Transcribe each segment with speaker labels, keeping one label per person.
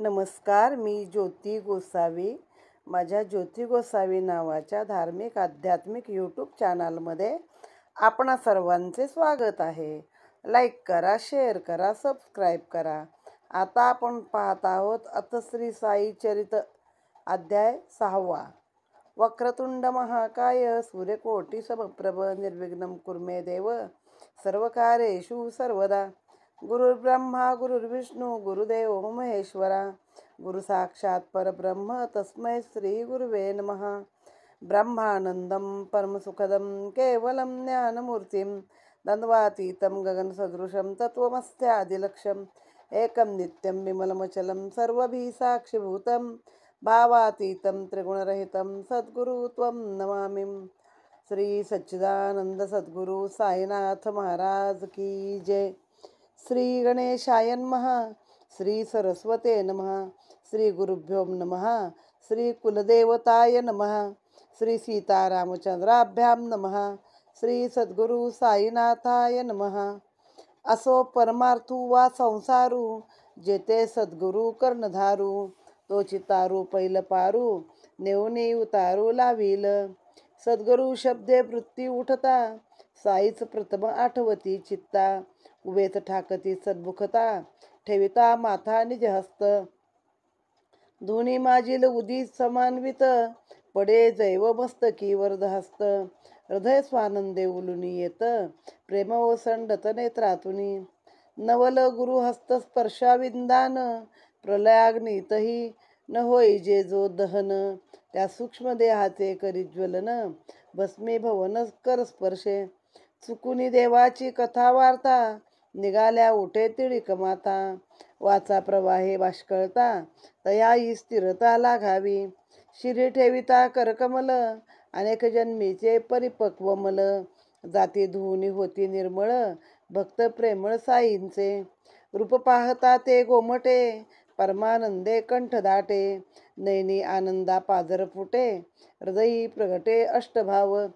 Speaker 1: नमस्कार, मी ज्योती गोसावी. माझ्या ज्योती गोसावी नावाच्या धार्मिक आध्यात्मिक यूट्यूब चॅनलमध्ये आपणा सर्वांचे स्वागत आहे. लाईक करा, शेअर करा, सबस्क्राईब करा. आता आपण पाहत आहोत अथश्री साई चरित अध्याय 6. वक्रतुंड महाकाय सूर्यकोटी समप्रभ निर्विघ्नं कुर्मे देव सर्वकार्येषु सर्वदा. गुरुर्ब्रह्मा गुरुर्विष्णू गुरुदेव महेश्वरा. गुरु साक्षात परब्रह्म तस्मै श्री गुरुवे नमः. ब्रह्मानंदं परमसुखदं केवलं ज्ञानमूर्तिं द्वन्द्वातीतं गगनसदृशं तत्त्वमस्यादिलक्ष्यम् एकं नित्यं विमलमचलं सर्वभिः साक्षिभूतं भावातीतं त्रिगुणरहितं सद्गुरु त्वं नमामि. श्री सच्चिदानंद सद्गुरु साईनाथ महाराज की जय. श्री गणेशाय नमः. श्री सरस्वते नमः. श्री गुरुभ्यो नमः. श्री कुलदेवताय नमः. श्री सीतारामचंद्राभ्यां नमः. श्री सद्गुरु साईनाथाय नमः. असो परमार्थू वा संसारू जेते सद्गुरु कर्णधारू तो चितारू पैल पारू नेवनी उतारू लावील. सद्गुरु शब्दे वृत्ती उठता साईच प्रथम आठवती चित्ता. उभेच ठाकती सद्मुखता ठेविता माथा निज हस्त. धुनी माझील उदी समान्वित पडे जैव मस्तकी वरद हस्त. हृदय स्वानंदे उलुनी येत प्रेम ओसंडत नेत्रातुनी. नवल गुरु हस्त स्पर्शाविंदान प्रलयाग्नीतही न होई जे जो दहन. त्या सूक्ष्म देहाचे करी ज्वलन भस्मी भवन कर स्पर्शे. चुकुनी देवाची कथा वार्ता निघाल्या उठे तिळिक माता. वाचा प्रवाहे बाष्कळता तयाई स्थिरता लागावी. शिरी ठेविता करकमल अनेक जन्मीचे परिपक्व मल. जाती धुनी होती निर्मळ भक्त प्रेमळ साईंचे. रूप पाहता ते गोमटे परमानंदे कंठ दाटे. नैनी आनंदा पाजर फुटे हृदयी प्रगटे अष्टभाव.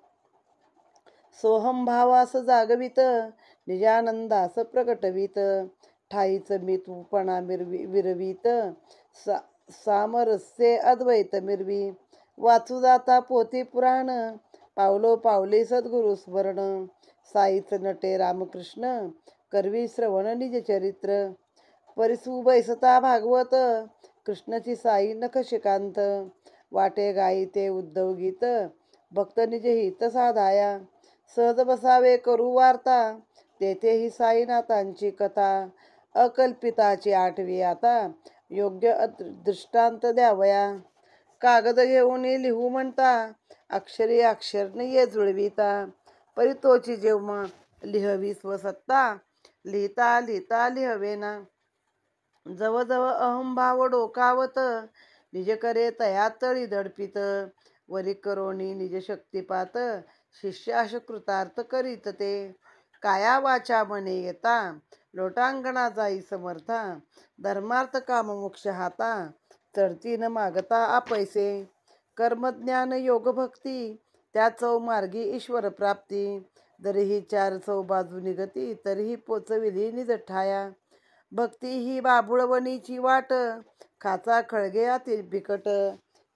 Speaker 1: सोहम भावास जागवित निजानंदास प्रगटवित. ठाईच मी तूपणा विरवित सामरस्ये अद्वैत मिरवी. वाचू जाता पोथी पुराण पावलो पावले सद्गुरु स्मरण. साईच नटे रामकृष्ण करवी श्रवण निज चरित्र. परिसू बैसता भागवत कृष्णची साई नखशिकांत. वाटे गायी उद्धव गीत भक्त निज हित साधाया. सहज बसावे करू वार्ता तेथेही साईनाथांची कथा. अकल्पिताची आठवी आता योग्य दृष्टांत द्यावया. कागद घेऊन लिहू म्हणता अक्षरी अक्षर ये जुळविता. परितोची जेव्हा लिहवी स्वसत्ता लिहिता लिहिता लिहवेना. जवजव अहंभाव डोकावत निज करे तया तळी दडपित. वरी करोनी निज शक्तिपात शिष्याश कृतार्थ करीत ते. काया वाचा मने येता लोटांगणा जाई समर्था. धर्मार्थ काम मोक्ष हाता चढती न मागता आपैसे. कर्मज्ञान योग भक्ती त्या चौ मार्गी ईश्वर प्राप्ती. जरीही चार चौ बाजू निगती तरीही पोचविली निज ठाया. भक्ती ही बाभुळवणीची वाट खाचा खळगे अति बिकट.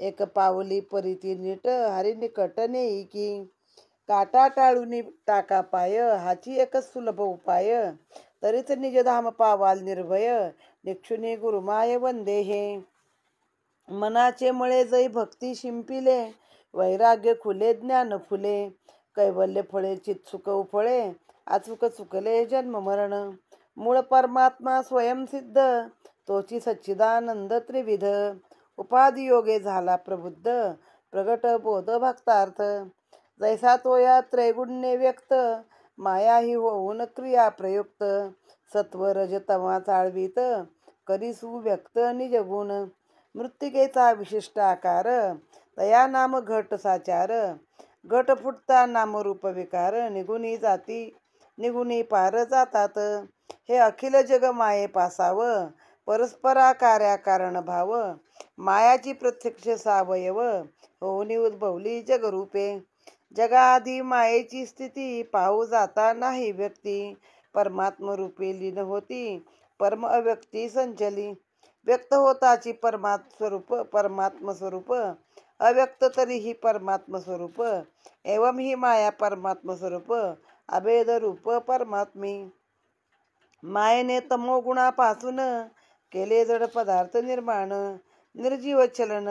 Speaker 1: एक पावली परिती नीट हरी निकट नेई की. काटा टाळूनी टाका पाय हाची एक सुलभ उपाय. तरीच निजधाम पावाल निर्भय निक्षुनी गुरुमाय वंदे हे. मनाचे मळे जै भक्ती शिंपिले वैराग्य खुले ज्ञान फुले. कैवल्य फळे चित्सुक फळे अचूक चुकले जन्म मरण. मूळ परमात्मा स्वयंसिद्ध तोची सच्चिदानंद त्रिविध. उपाधियोगे झाला प्रबुद्ध प्रगट बोध भक्तार्थ. जैसा तो या त्रैगुण्ये व्यक्त माया ही होऊन क्रिया प्रयुक्त. सत्व रज तमा चाळवीत करी सुव्यक्त निज गुण. मृत्तिकेचा विशिष्ट आकार तया नाम घट साचार. घट फुटता नामरूप विकार निगुनी जाती निगुनी पार जातात. हे अखिल जग माये पासाव परस्परा कार्या कारण भाव. मायाची प्रत्यक्ष सावयव होऊनी उद्भवली जगरूपे. जगाआधी मायेची स्थिती पाहू जाता नाही व्यक्ती. परमात्मरूपी लीन होती परम अव्यक्ती संचली. व्यक्त होताची परमात्म स्वरूप, अव्यक्त तरीही परमात्म स्वरूप, एवं ही माया परमात्म स्वरूप, अभेद रूप परमात्मी. मायेने तमोगुणापासून केले जड पदार्थ निर्माण, निर्जीव चलन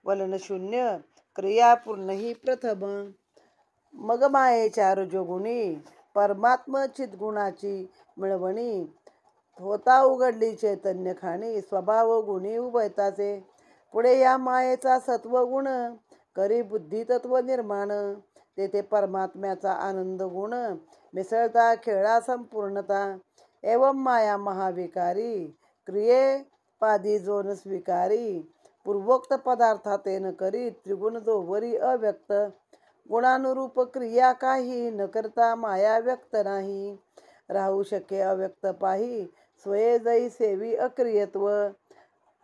Speaker 1: वलन शून्य, क्रिया पूर्ण ही प्रथम. मग मायेच्या रजोगुणी परमात्म चिद्गुणाची मिळवणी, होता उघडली चैतन्य खाणी, स्वभाव गुणी उभयताचे. पुढे या मायेचा सत्वगुण करी बुद्धी तत्व निर्माण, तेथे परमात्म्याचा आनंद गुण मिसळता खेळा संपूर्णता. एवं माया महाविकारी, क्रिये पादी जोन स्वीकारी, पूर्वोक्त पदार्थातेन करी त्रिगुण जोवरी अव्यक्त. गुणानुरूप क्रिया काही न करता माया व्यक्त नाही, राहू शके अव्यक्त पाही स्वये जै सेवी अक्रियत्व.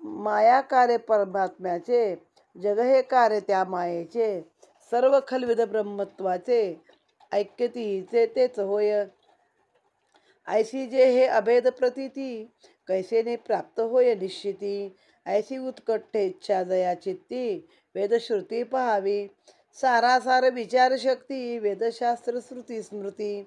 Speaker 1: माया कार्य परमात्म्याचे, जग हे कार्य त्या मायेचे, सर्व खलविद ब्रह्मत्वाचे, ऐक्यतीचे तेच होय. ऐशी जे हे अभेद प्रतीती, कैसेने प्राप्त होय निश्चिती. ऐशी उत्कट इच्छा जया चित्ती, वेदश्रुती पहावी. सारासार विचार शक्ती, वेदशास्त्र श्रुती स्मृती,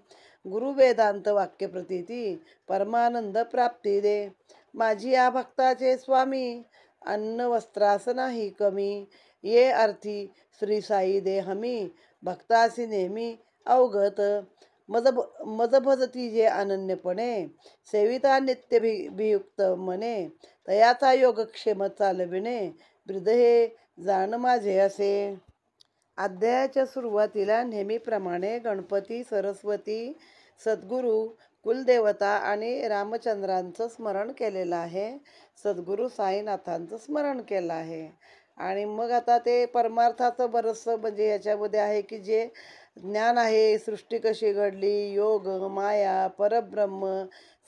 Speaker 1: गुरु वेदांत वाक्य प्रतीती, परमानंद प्राप्ती दे. माझी या भक्ताचे स्वामी, अन्न वस्त्रास नाही कमी, ये अर्थी श्री साई दे हमी, भक्तासी नेहमी अवगत. मज भजती जे अनन्यपणे, सेविता नित्य भियुक्त मने, तयाचा योगक्षेम चालविणे, वृद्ध हे जाण माझे असे. अध्यायाच्या सुरुवातीला नेहमीप्रमाणे गणपती, सरस्वती, सद्गुरू, कुलदेवता आणि रामचंद्रांचं स्मरण केलेलं आहे. सद्गुरू साईनाथांचं स्मरण केलं आहे. आणि मग आता ते परमार्थाचं बरंचसं म्हणजे याच्यामध्ये आहे की जे ज्ञान आहे, सृष्टी कशी घडली, योग, माया, परब्रह्म,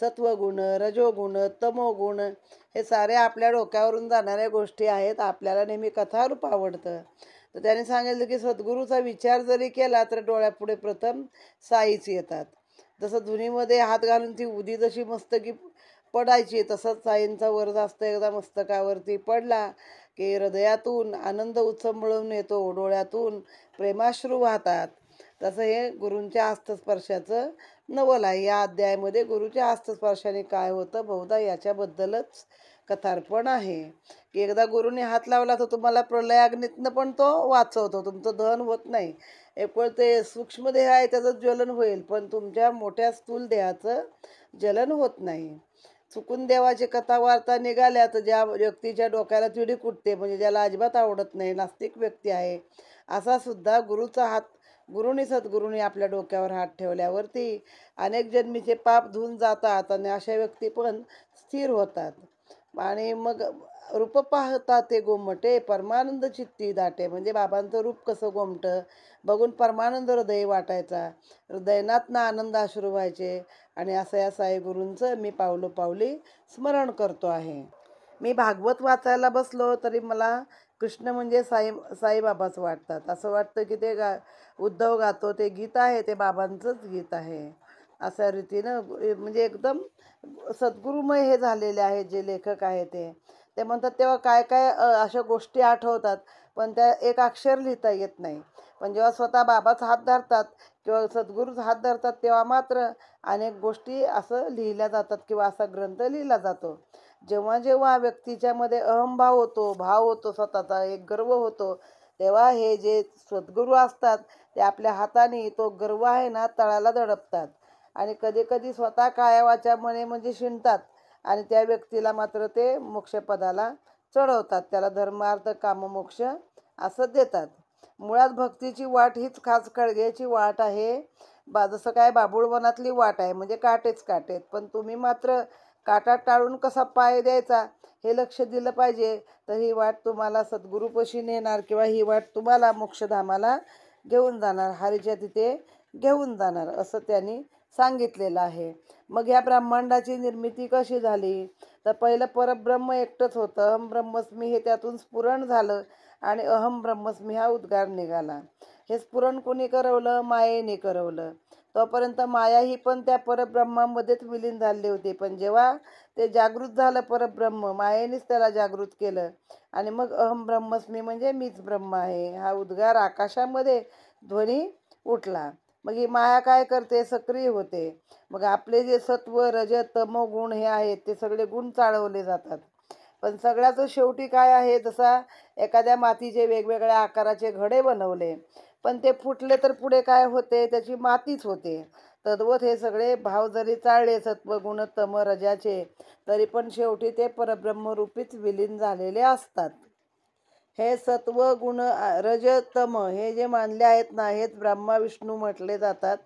Speaker 1: सत्वगुण, रजोगुण, तमोगुण, हे सारे आपल्या डोक्यावरून जाणाऱ्या गोष्टी आहेत. आपल्याला नेहमी कथारूप आवडतं. तर त्याने सांगितलं की सद्गुरूचा विचार जरी केला तर डोळ्यापुढे प्रथम साईच येतात. जसं धुनीमध्ये हात घालून ती उदी जशी मस्तकी पडायची, तसंच साईंचा वरद हस्त एकदा मस्तकावरती पडला की हृदयातून आनंद उचंबळून येतो, डोळ्यातून प्रेमाश्रू वाहतात. तसं हे गुरूंच्या हस्तस्पर्शाचं नवल आहे. या अध्यायामध्ये गुरुच्या हस्तस्पर्शाने काय होतं बहुधा याच्याबद्दलच कथार्पण आहे. की एकदा गुरुने हात लावला तर तुम्हाला प्रलयाग्नीतनं पण तो वाचवतो, तुमचं दहन होत नाही. एकवेळ ते सूक्ष्म देह आहे त्याचं ज्वलन होईल, पण तुमच्या मोठ्या स्थूल देहाचं ज्वलन होत नाही. चुकून देवाची कथा वार्ता निघाल्या तर ज्या व्यक्तीच्या डोक्याला तिडी कुटते, म्हणजे ज्याला अजिबात आवडत नाही, नास्तिक व्यक्ती आहे, असा सुद्धा गुरुचा हात, सद्गुरूंनी आपल्या डोक्यावर हात ठेवल्यावरती अनेक जन्मीचे पाप धुवून जातात आणि अशा व्यक्ती पण स्थिर होतात. आणि मग रूप पाहता ते गोमटे, परमानंद चित्ती दाटे, म्हणजे बाबांचं रूप कसं गोमटं बघून परमानंद हृदय वाटायचा, हृदयनातनं आनंद अश्रू व्हायचे. आणि असं या साई गुरूंचं मी पावलोपावली स्मरण करतो आहे. मी भागवत वाचायला बसलो तरी मला कृष्ण म्हणजे साईबाबाच वाटतात. असं वाटतं की ते उद्धव गातो ते गीत आहे ते बाबांचंच गीत आहे. अशा रीतीनं म्हणजे एकदम सद्गुरुमय हे झालेले आहेत जे लेखक आहे ते म्हणतात तेव्हा काय काय अशा गोष्टी आठवतात, पण त्या एक अक्षर लिहिता येत नाही. पण जेव्हा स्वतः बाबाचा हात धरतात किंवा सद्गुरूचा हात धरतात तेव्हा मात्र अनेक गोष्टी असं लिहिल्या जातात किंवा असा ग्रंथ लिहिला जातो. जेव्हा जेव्हा व्यक्तीच्यामध्ये अहंभाव होतो, भाव होतो, स्वतःचा एक गर्व होतो, तेव्हा हे जे सद्गुरू असतात ते आपल्या हाताने तो गर्व आहे ना तळाला दडपतात. आणि कधी कधी स्वतः कायावाच्या मने म्हणजे शिणतात आणि त्या व्यक्तीला मात्र ते मोक्षपदाला चढवतात, त्याला धर्मार्थ काममोक्ष असं देतात. मुळात भक्तीची वाट हीच खास कळग्याची वाट आहे. जसं काय बाभूळवनातली वाट आहे, म्हणजे काटेच काटेत, पण तुम्ही मात्र काटा टाळून कसा पाय द्यायचा हे लक्ष दिलं पाहिजे. तर ही वाट तुम्हाला सद्गुरूपाशी नेणार किंवा ही वाट तुम्हाला मोक्षधामाला घेऊन जाणार, हरीच्या तिथे घेऊन जाणार, असं त्यांनी सांगितलेलं आहे. मग ह्या ब्रह्मांडाची निर्मिती कशी झाली तर पहिलं परब्रह्म एकटंच होतं, अहम ब्रह्मस्मी हे त्यातून स्फुरण झालं आणि अहम ब्रह्मस्मी हा उद्गार निघाला. हे स्फुरण कोणी करवलं? मायेने करवलं. तोपर्यंत माया ही पण त्या परब्रह्मामध्येच विलीन झाले होते. पण जेव्हा ते जागृत झालं परब्रह्म, मायेनेच त्याला जागृत केलं आणि मग अहम ब्रह्मस्मी म्हणजे मीच ब्रह्म आहे हा उद्गार आकाशामध्ये ध्वनी उठला. मग ही माया काय करते? सक्रिय होते. मग आपले जे सत्व रज तमो गुण हे आहेत ते सगळे गुण चाळवले जातात. पण सगळ्याच शेवटी काय आहे? जसा एखाद्या मातीचे वेगवेगळ्या आकाराचे घडे बनवले, पण ते फुटले तर पुढे काय होते? त्याची मातीच होते. तद्वत हे सगळे भाव जरी चाळले सत्वगुण तम रजाचे, तरी पण शेवटी ते परब्रह्मरूपीच विलीन झालेले असतात. हे सत्व गुण रज तम हे जे मानले आहेत ना, हेच ब्रह्मा विष्णू म्हटले जातात.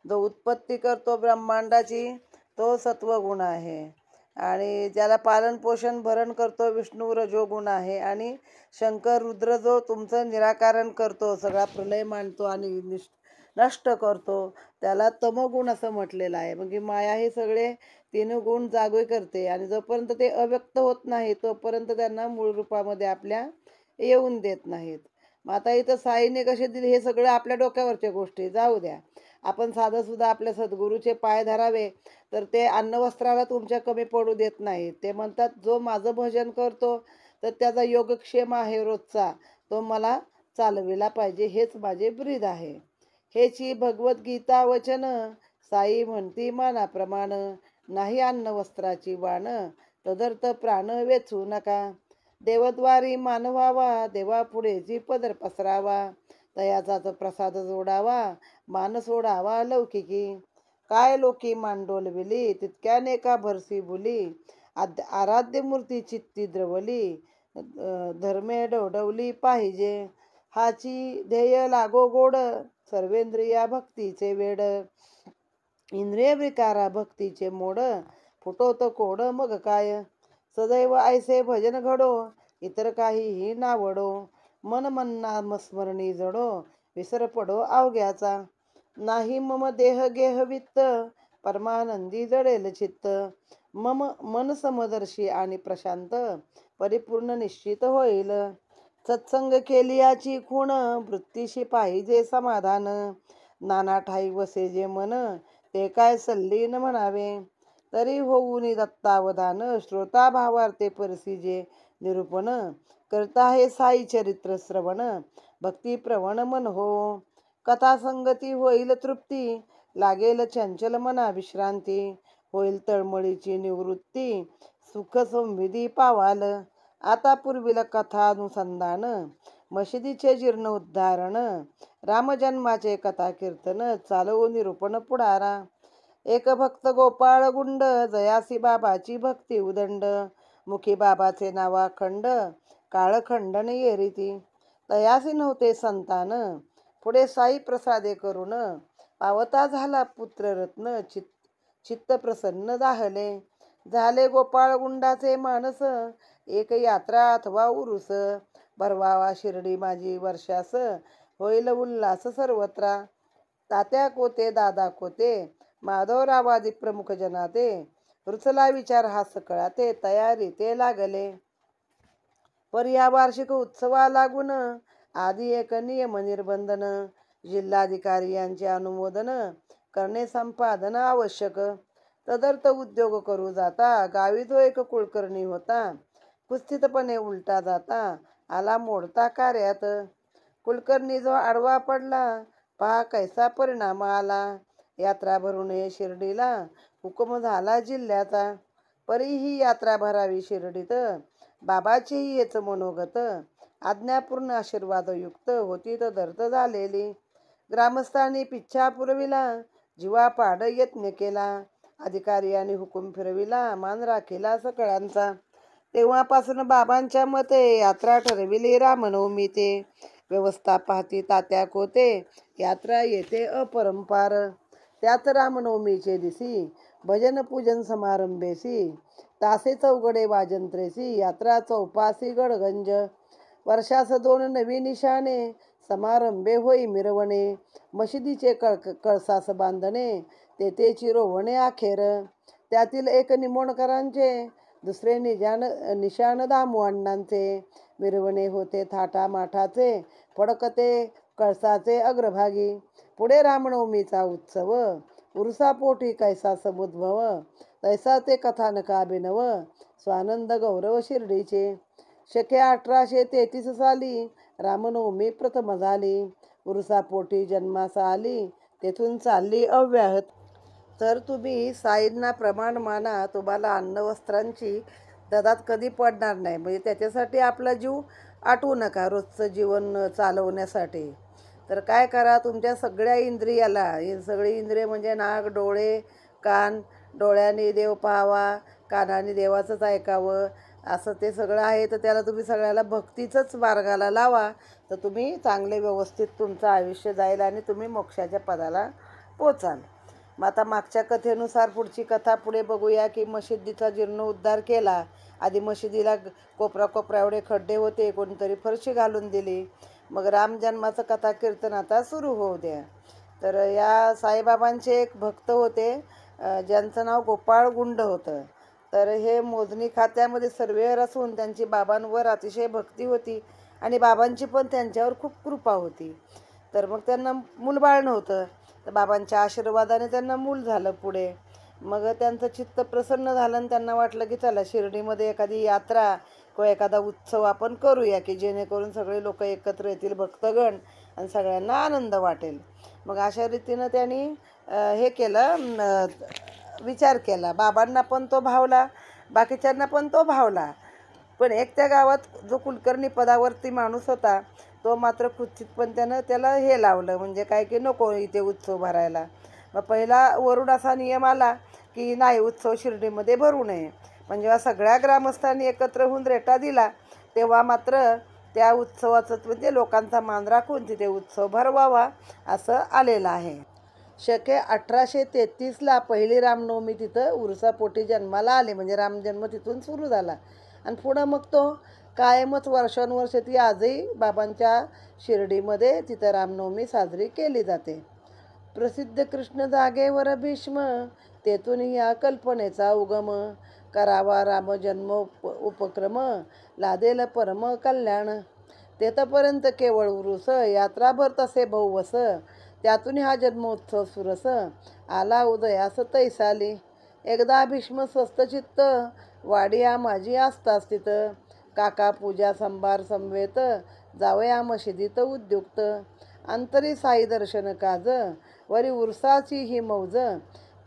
Speaker 1: जो उत्पत्ती करतो ब्रह्मांडाची तो सत्वगुण आहे आणि ज्याला पालन पोषण भरण करतो विष्णू रजोगुण आहे आणि शंकर रुद्र जो तुमचं निराकरण करतो, सगळा प्रलय मांडतो आणि नष्ट करतो, त्याला तमोगुण असं म्हटलेलं आहे. म्हणजे माया हे सगळे तीन गुण जागे करते आणि जोपर्यंत ते अव्यक्त होत नाही तोपर्यंत त्यांना मूळ रूपामध्ये आपल्या येऊन देत नाहीत. मग आता इथं साईने कसे दिले हे सगळं आपल्या डोक्यावरच्या गोष्टी जाऊ द्या. आपण साधं सुद्धा आपल्या सद्गुरूचे पाय धरावे तर ते अन्नवस्त्राला तुमच्या कमी पडू देत नाहीत. ते म्हणतात जो माझं भजन करतो तर त्याचा योगक्षेम आहे रोजचा, तो मला चालविला पाहिजे, हेच माझे ब्रीद आहे. हेची भगवद्गीता वचन साई म्हणती मानाप्रमाण, नाही अन्नवस्त्राची वाण तदर्थ प्राण वेचू नका. देवद्वारी मानवावा देवापुढे जी पदर पसरावा, तयाचाच प्रसाद जोडावा मान सोडावा लौकिकी. काय लोकी मांडोलविली तितक्याने का भरसी बुली, आराध्य मूर्ती चित्ती द्रवली धर्मे डवडवली पाहिजे. हाची ध्येय लागो गोड सर्वेंद्रिया भक्तीचे वेड, इंद्रिय विकारा भक्तीचे मोड फुटोत कोड मग काय. सदैव ऐसे भजन घडो इतर काहीही नावडो, मन नाम स्मरणी जडो विसर पडो अवघ्याचा. नाही मम देह गेह वित्त परमानंदी जडेल चित्त, मम मन समदर्शी आणि प्रशांत परिपूर्ण निश्चित होईल. सत्संग केलियाची खूण वृत्तीशी पाहिजे समाधान, नाना ठाई वसे जे मन ते काय सल्लीन म्हणावे. तरी होऊनी दत्तावधान श्रोता भावार्थे परसी जे निरूपण, करता हे साई चरित्र श्रवण भक्ती प्रवण मन हो. कथा संगती होईल तृप्ती लागेल चंचल मना विश्रांती, होईल तळमळीची निवृत्ती सुख संविधी पावाल. आता पूर्वील कथानुसंधान मशिदीचे जीर्ण उद्धारण, रामजन्माचे कथा कीर्तन चालवू निरूपण पुढारा. एक भक्त गोपाळ गुंड जयासी बाबाची भक्ती उदंड, मुखी बाबाचे नावाखंड काळखंडन येरीती. तयासी नव्हते संतान पुढे साई प्रसादे करून, पावता झाला पुत्ररत्न चित्त प्रसन्न दाहले. झाले गोपाळ गुंडाचे मानस एक यात्रा अथवा उरुस, भरवावा शिर्डी माझी वर्षास होईल उल्हास सर्वत्रा. तात्या कोते दादा कोते माधवरावादी प्रमुख जनाते, रुचला विचार हा सकळा ते तयारी ते लागले. पर या वार्षिक उत्सवा लागून आधी एक नियम निर्बंधन, जिल्हाधिकारी यांचे अनुमोदन करणे संपादन आवश्यक. तदर्थ उद्योग करू जाता गावी जो एक कुलकर्णी होता, कुस्थितपणे उलटा जाता आला मोडता कार्यात. कुलकर्णी जो आडवा पडला पहा कैसा परिणाम आला. यात्रा भरू नये शिर्डीला हुकूम झाला जिल्ह्याचा, परी ही यात्रा भरावी शिर्डीत बाबाचेही हेच मनोगत. आज्ञापूर्ण आशीर्वादयुक्त होती तदर्थ झालेली. ग्रामस्थांनी पिच्छा पुरविला जीवापाड यत्न केला, अधिकाऱ्यांनी हुकूम फिरविला मान राखिला सकळांचा. तेव्हापासून बाबांच्या मते यात्रा ठरविली रामनवमी ते. व्यवस्था पाहती तात्या कोते यात्रा येते अपरंपार. त्याच रामनवमीचे दिसी भजन पूजन समारंभेसी, तासे चौगडे वाजंत्रेसी यात्रा चौपासी गडगंज. वर्षास 2 नवी निशाणे समारंभे होई मिरवणे, मशिदीचे कळसास बांधणे तेथे चिरोवणे अखेर. त्यातील एक निमोणकरांचे, दुसरे निशाण दामू अण्णांचे. मिरवणे होते थाटा माठाचे फडकते कळसाचे अग्रभागी. पुढे रामनवमीचा उत्सव, उरुसापोटी कैसा समुद्भव, तैसा ते कथानका अभिनव, स्वानंद गौरव शिर्डीचे. शके 1833 साली रामनवमी प्रथम झाली, उरुसापोटी जन्मास आली, तेथून चालली अव्याहत. तर तुम्ही साईंना प्रमाण माना, तुम्हाला अन्न वस्त्रांची ददात कधी पडणार नाही. म्हणजे त्याच्यासाठी आपला जीव आटवू नका रोजचं जीवन चालवण्यासाठी. तर काय करा, तुमच्या सगळ्या इंद्रियाला, हे सगळी इंद्रिय म्हणजे नाक, डोळे, कान, डोळ्यांनी देव पाहावा, कानाने देवाचंच ऐकावं, असं ते सगळं आहे. तर त्याला तुम्ही सगळ्याला भक्तीचंच मार्गाला लावा, तर तुम्ही चांगले व्यवस्थित तुमचं आयुष्य जाईल आणि तुम्ही मोक्षाच्या पदाला पोचाल. मग आता मागच्या कथेनुसार पुढची कथा पुढे बघूया की मशिदीचा जीर्णोद्धार केला. आधी मशिदीला कोपरा एवढे खड्डे होते, कोणीतरी फरशी घालून दिली. मग रामजन्माचं कथा कीर्तन आता सुरू होऊ द्या. तर या साईबाबांचे एक भक्त होते, ज्यांचं नाव गोपाळ गुंड होतं. तर हे मोजणी खात्यामध्ये सर्वेअर असून त्यांची बाबांवर अतिशय भक्ती होती आणि बाबांची पण त्यांच्यावर खूप कृपा होती. तर मग त्यांना मूलबाळ नव्हतं, तर बाबांच्या आशीर्वादाने त्यांना मूल झालं पुढे. मग त्यांचं चित्त प्रसन्न झालं आणि त्यांना वाटलं की चला शिर्डीमध्ये एखादी यात्रा किंवा एखादा उत्सव आपण करूया की जेणेकरून सगळे लोक एकत्र येतील, भक्तगण, आणि सगळ्यांना आनंद वाटेल. मग अशा रीतीनं त्यांनी हे केलं, विचार केला. बाबांना पण तो भावला, बाकीच्यांना पण तो भावला. पण एक त्या गावात जो कुलकर्णी पदावरती माणूस होता, तो मात्र कुचितपण त्याला हे लावलं, म्हणजे काय की नको इथे उत्सव भरायला. मग पहिला वरून असा नियम आला की नाही, उत्सव शिर्डीमध्ये भरू नये. पण जेव्हा सगळ्या ग्रामस्थांनी एकत्र होऊन रेटा दिला, तेव्हा मात्र त्या उत्सवाचं म्हणजे लोकांचा मान राखून तिथे उत्सव भरवावा असं आलेलं आहे. शके 1833ला पहिली रामनवमी तिथं उरुसापोटी जन्माला आले, म्हणजे रामजन्म तिथून सुरू झाला. आणि पुढं मग तो कायमच वर्षानुवर्ष ती आजही बाबांच्या शिर्डीमध्ये तिथं रामनवमी साजरी केली जाते. प्रसिद्ध कृष्ण जागेवर भीष्म, तेथून या कल्पनेचा उगम, करावा रामजन्म उपक्रम, लादेल परम कल्याण. तेथपर्यंत केवळ उरुस, यात्राभर तसे बहुवस, त्यातून हा जन्मोत्सव सुरस, आला उदयास तैसाली. एकदा भीष्म स्वस्तचित्त, वाडिया माझी आस्था स्थित, काका पूजा संभार समवेत, जावया मशिदीत उद्युक्त. अंतरी साई दर्शन काज, वरी उरसाची ही मौज,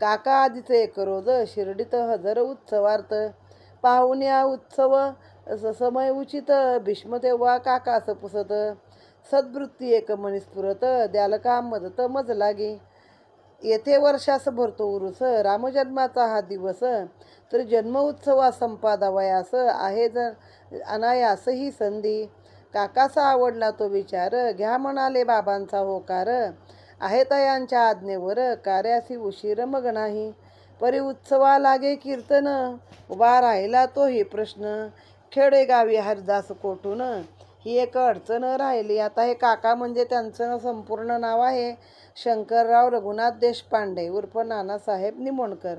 Speaker 1: काका आधीचे एक रोज, शिर्डीत हजर उत्सवार्थ. पाहुण्या उत्सव समय उचित, भीष्म तेव्हा काकास पुसत, सद्वृत्ती एक मनी स्फुरत, द्याल का मदत मज लागी. येथे वर्षास भरतो उरुस, रामजन्माचा हा दिवस, तर जन्म उत्सवा संपादावयास आहे अनायास ही संधी. काकासा आवडला तो विचार, घ्या म्हणाले बाबांचा होकार, आहे तयांच्या आज्ञेवर, कार्यासी उशीर मग नाही. परी उत्सवा लागे कीर्तन, उभा राहिला तोही प्रश्न, खेडेगावी हरिदास कोठून, ही एक अडचण राहिली. आता हे काका म्हणजे त्यांचं संपूर्ण नाव आहे शंकरराव रघुनाथ देशपांडे उर्फ नानासाहेब निमोणकर.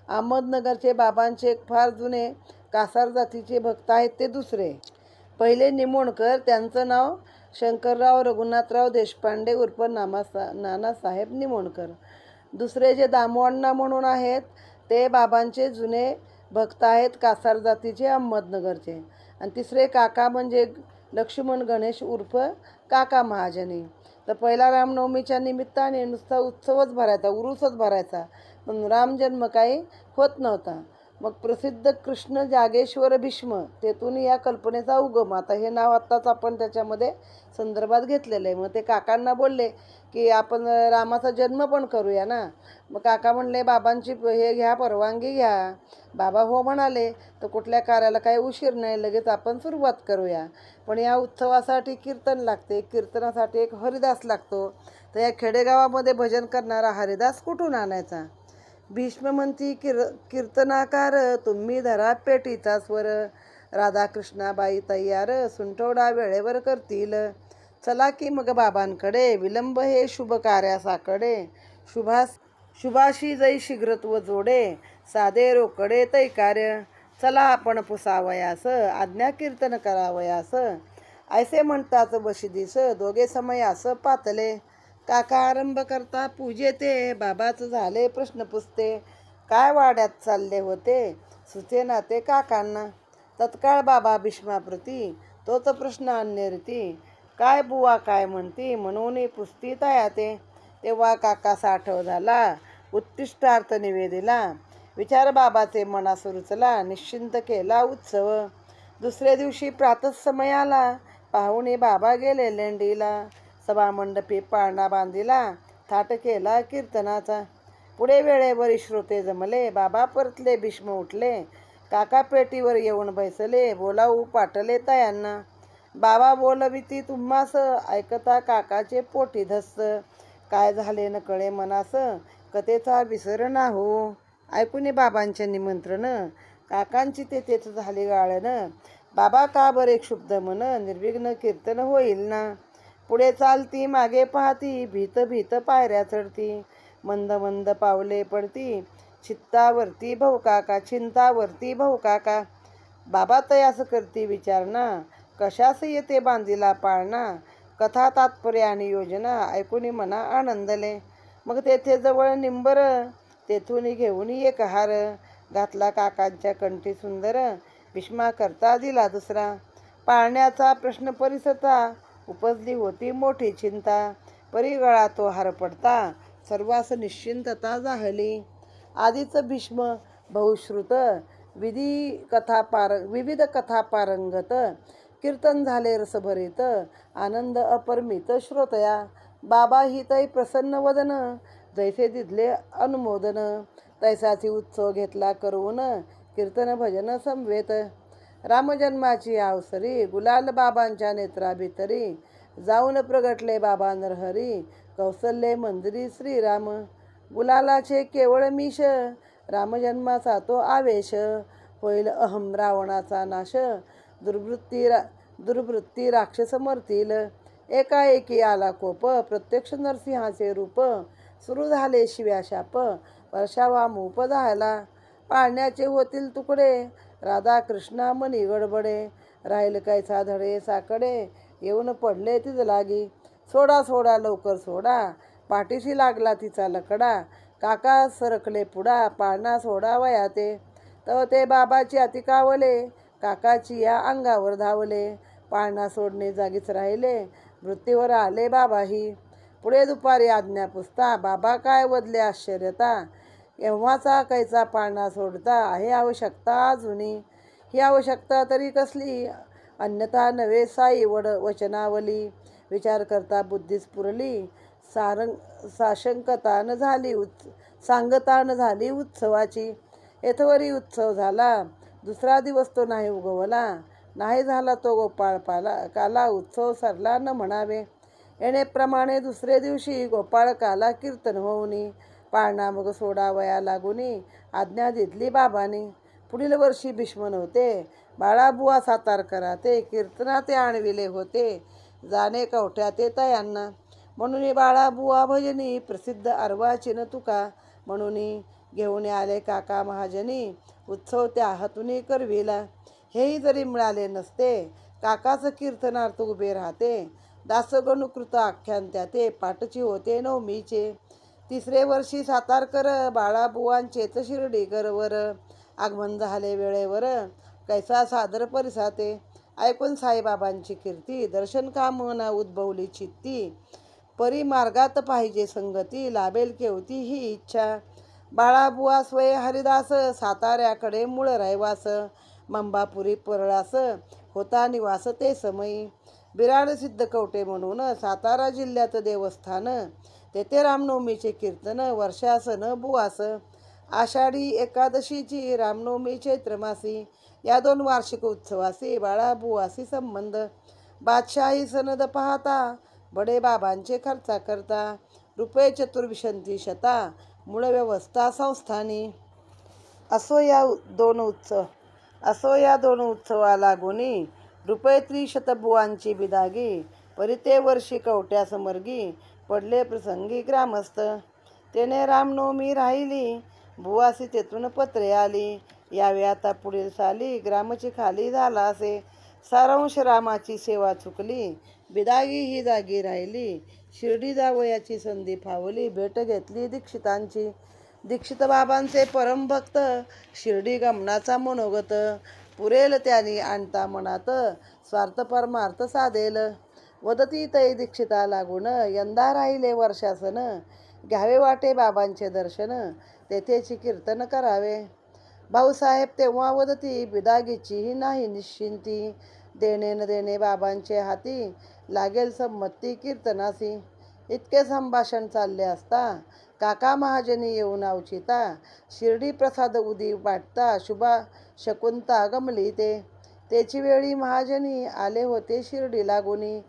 Speaker 1: अहमदनगरचे बाबांचे एक फार जुने कासार जातीचे भक्त आहेत ते दुसरे. पहिले निमोणकर, त्यांचं नाव शंकरराव रघुनाथराव देशपांडे उर्फ नानासाहेब निमोणकर. दुसरे जे दामोअण्णा म्हणून आहेत, ते बाबांचे जुने भक्त आहेत कासार जातीचे अहमदनगरचे. आणि तिसरे काका म्हणजे लक्ष्मण गणेश उर्फ काका महाजनी. तर पहिला रामनवमीच्या निमित्ताने नुसता उत्सवच भरायचा, उरूसच भरायचा, पण रामजन्म काही होत नव्हता. मग प्रसिद्ध कृष्ण जागेश्वर भीष्म, तेथून या कल्पनेचा उगम. आता हे नाव आत्ताच आपण त्याच्यामध्ये संदर्भात घेतलेलं आहे. मग ते काकांना बोलले की आपण रामाचा जन्म पण करूया ना. मग काका म्हणले बाबांची हे घ्या, परवानगी घ्या. बाबा हो म्हणाले. तर कुठल्या कार्याला काही उशीर नाही, लगेच आपण सुरुवात करूया. पण या उत्सवासाठी कीर्तन लागते, कीर्तनासाठी एक हरिदास लागतो. तर या खेडेगावामध्ये भजन करणारा हरिदास कुठून आणायचा? भीष्म म्हणती कीर्तनाकार, तुम्ही धरा पेटीचा स्वर, राधाकृष्णाबाई तयार, सुंठवडा वेळेवर करतील. चला की मग बाबांकडे, विलंब हे शुभ कार्यासाकडे, शुभाशी जै शीघ्रत्व जोडे, साधे रोकडे तै कार्य. चला आपण पुसावयास, आज्ञा कीर्तन करावयास, ऐसे म्हणतात बशिदीस, दोघे समयास पातले. काका आरंभ करता पूजेते, बाबाच झाले प्रश्न पुसते. काय वाड्यात चालले होते, सुचेना ते काकांना. तत्काळ बाबा भीष्माप्रती तोच प्रश्न अन्य रीती. काय बुवा काय म्हणती, म्हणून पुसती तयाते. तेव्हा काका साठव झाला, उत्तिष्ठार्थ निवेदिला. विचार बाबाचे मनास रुचला, निश्चिंत केला उत्सव. दुसरे दिवशी प्रातःसमयाला, पाहुणे बाबा गेले लेंडीला. सभामंडपी पाळणा बांधिला, थाट केला कीर्तनाचा. पुढे वेळेवरी श्रोते जमले, बाबा परतले भीष्म उठले. काका पेटीवर येऊन बैसले, बोलावू पाटले तयांना. बाबा बोलविती तुम्हास, ऐकता काकाचे पोटी धस्स. काय झाले न कळे मनास, कथेचा विसर ना हो. ऐकून बाबांचे निमंत्रण, काकांची तेथेच झाली गाळण. बाबा का बरे क्षुब्ध मन, निर्विघ्न कीर्तन होईल ना. पुढे चालती मागे पाहती, भीत भीत पायऱ्या चढती. मंद मंद पावले पडती, चित्तावरती भाऊ काका, चिंतावरती भाऊ काका. बाबा तयास करती विचारणा, कशास येते बांधिला पाळणा. कथा तात्पर्य आणि योजना ऐकून मना आनंदले. मग तेथे जवळ निंबर, तेथून घेऊन एक हार. घातला काकांच्या कंठी सुंदर, भीष्मा करता दिला दुसरा. पाळण्याचा प्रश्न परिसता, उपजली होती मोठी चिंता. परिगळा तो हार पडता, सर्वास निश्चिंतता जाहली. आधीच भीष्म बहुश्रुत, विविध कथा पारंगत. कीर्तन झाले रसभरित, आनंद अपरमित श्रोतया. बाबा हितै प्रसन्न वदन, जैसे दिधले अनुमोदन. तैसाची उत्सव घेतला करवून, कीर्तन भजन समवेत. रामजन्माची अवसरी, गुलाल बाबांच्या नेत्राभितरी. जाऊन प्रगटले बाबा नरहरी, कौसल्ये मंदिरी श्रीराम. गुलालाचे केवळ मीश, रामजन्माचा तो आवेश. होईल अहम रावणाचा नाश, दुर्वृत्ती राक्षस मरतील. एकाएकी आला कोप, प्रत्यक्ष नरसिंहाचे रूप. सुरू झाले शिव्या शाप, वर्षावा मूप झाला. पाळण्याचे होतील तुकडे, राधा कृष्णा मनी गडबडे. राहील कैसा धडे साकडे, येऊन पडले तिज लागी. सोडा सोडा लवकर सोडा, पाठीशी लागला तिचा लकडा. काका सरकले पुढा, पाळणा सोडा वयाते. तव ते बाबाची अतिकावले, काकाची या अंगावर धावले. पाळणा सोडणे जागीच राहिले, मृत्यूवर आले बाबाही. पुढे दुपारी आज्ञा पुसता, बाबा काय वदले आश्चर्यता. एव्हाचा कैचा पाळणा सोडता, आहे आवश्यकता अजुनी. ही आवश्यकता तरी कसली, अन्यथा नव्हे साई वचनावली. विचार करता बुद्धी स्फुरली, सांगता न झाली उत्सवाची. येथवरी उत्सव झाला, दुसरा दिवस तो नाही उगवला. नाही झाला तो गोपाळ काला, उत्सव सरला न म्हणावे. येणेप्रमाणे दुसरे दिवशी गोपाळ काला कीर्तन होऊनी. पाळणा मग सोडावया लागुनी, आज्ञा दिली बाबांनी. पुढील वर्षी भीष्म नव्हते, बाळाबुवा सातारकराते. कीर्तनाते आणविले होते, जाणे कवठ्याते तयांना. म्हणून बाळाबुवा भजनी, प्रसिद्ध अर्वाचीन तुका. म्हणून घेऊन आले काका महाजनी, उत्सव त्या हातून करविला. हेही जरी मिळाले नसते, काकाच कीर्तनार्थ उभे राहते. दासगणुकृत आख्यान त्याते, पाठची होते नवमीचे. तिसरे वर्षी सातारकर बाळाबुवांचेच शिर्डीकरवर. आगमन झाले वेळेवर, कैसा सादर परिसाते. ऐकून साईबाबांची कीर्ती, दर्शन कामना उद्भवली चित्ती. परिमार्गात पाहिजे संगती, लाभेल केवती ही इच्छा. बाळाबुवा स्वये हरिदास, साताऱ्याकडे मूळ रहिवास. मंबापुरी परळास होता निवास ते समयी. बिराड सिद्ध कवटे म्हणून सातारा जिल्ह्यात देवस्थान. तेथे रामनवमीचे कीर्तन वर्षासन बुवास. आषाढी एकादशीची रामनवमी चैत्रमासी, या 2 वार्षिक उत्सवासी बाळाबुवासी संबंध. बादशाही सनद पाहता, बडे बाबांचे खर्चा करता. रुपये चतुर्विशंती शता, मूळ व्यवस्था संस्थानी. असो या दोन उत्सवा लागुनी, रुपये त्रिशत बुवांची बिदागी. परिते वर्षी कवट्या समर्गी, पडले प्रसंगी ग्रामस्थ. तेने रामनवमी राहिली, बुवासी तेथून पत्रे आली. यावे आता पुढील साली, ग्रामची खाली झाला असे. सारांश रामाची सेवा चुकली, बिदागी ही जागी राहिली, शिर्डी जावयाची संधी फावली, भेट घेतली दीक्षितांची. दीक्षित बाबांचे परमभक्त, शिर्डी गमनाचा मनोगत, पुरेल त्यांनी आणता मनात, स्वार्थ परमार्थ साधेल. वदती तै दीक्षिता लागून, यंदा राहिले वर्षासन, घ्यावे वाटे बाबांचे दर्शन, तेथेची कीर्तन करावे. भाऊसाहेब तेव्हा वदती, बिदागीचीही नाही निश्चिंती, देणे न देणे बाबांचे हाती, लागेल संमती कीर्तनासी. इतके संभाषण चालले असता, काका महाजनी येऊन अवचिता, शिर्डी प्रसाद उदी वाटता, शुभा शकुंता गमली ते. त्याची वेळी महाजनी आले होते शिर्डी लागुनी,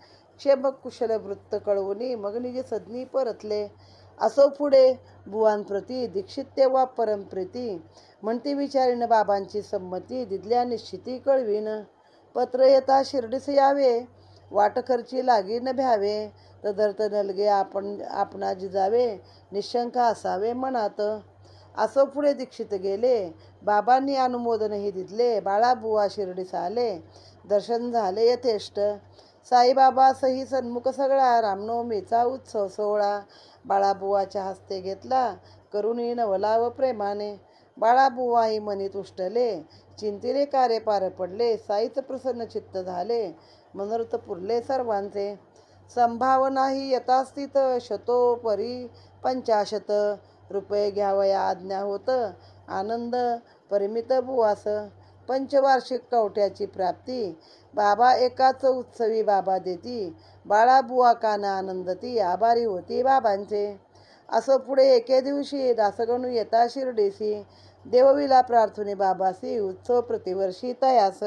Speaker 1: क्षेम कुशल वृत्त कळवुनी, मग निज सदनी परतले. असो पुढे बुवांप्रती, दीक्षित तेव्हा परमप्रीती, म्हणती विचारीन बाबांची संमती, दिदल्या निश्चिती कळवीन. पत्र येता शिर्डीस यावे, वाट खर्ची लागी न भ्यावे, तदर्थ नलगे आपणा जिजावे, निशंक असावे मनात. असो पुढे दीक्षित गेले, बाबांनी अनुमोदनही दिले, बाळाबुवा शिर्डीस आले, दर्शन झाले यथेष्ट. साईबाबा सही सन्मुख सगळा, रामनवमीचा उत्सव सोहळा, बाळाबुवाच्या हस्ते घेतला, करुणी नवला व प्रेमाने. बाळाबुवाही मनी तुष्टले, चिंतिले कार्य पार पडले, साईच प्रसन्न चित्त झाले, मनोरथ पुरले सर्वांचे. संभावनाही यथास्थित, शतोपरी 50 रुपये घ्यावया आज्ञा होत, आनंद परिमित बुवास. पंचवार्षिक कवट्याची प्राप्ती, बाबा एकाच उत्सवी बाबा देती, बाळाबुवा काना आनंदती, आभारी होती बाबांचे. असो पुढे एके दिवशी, दासगणू येता शिर्डीसी, देवविला प्रार्थने बाबासी, उत्सव प्रतिवर्षी तयास.